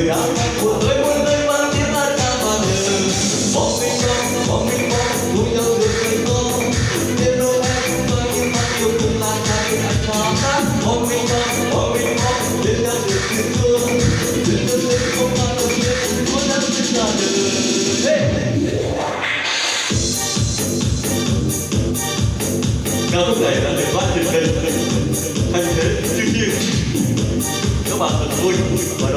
người áo buồn tới mang tiếng hát ca mà đường bóng mình bóng cùng nhau được người con đêm đâu em chúng tôi nhưng mà yêu cùng là cha tiếng anh hoa hát bóng mình bóng đêm nhau được người thương đừng đơn lên không mang được chuyện muốn đắm trên là đường ca khúc này đã được phát trên kênh Thanh Thế Chương Nhiên. Các bạn thật vui và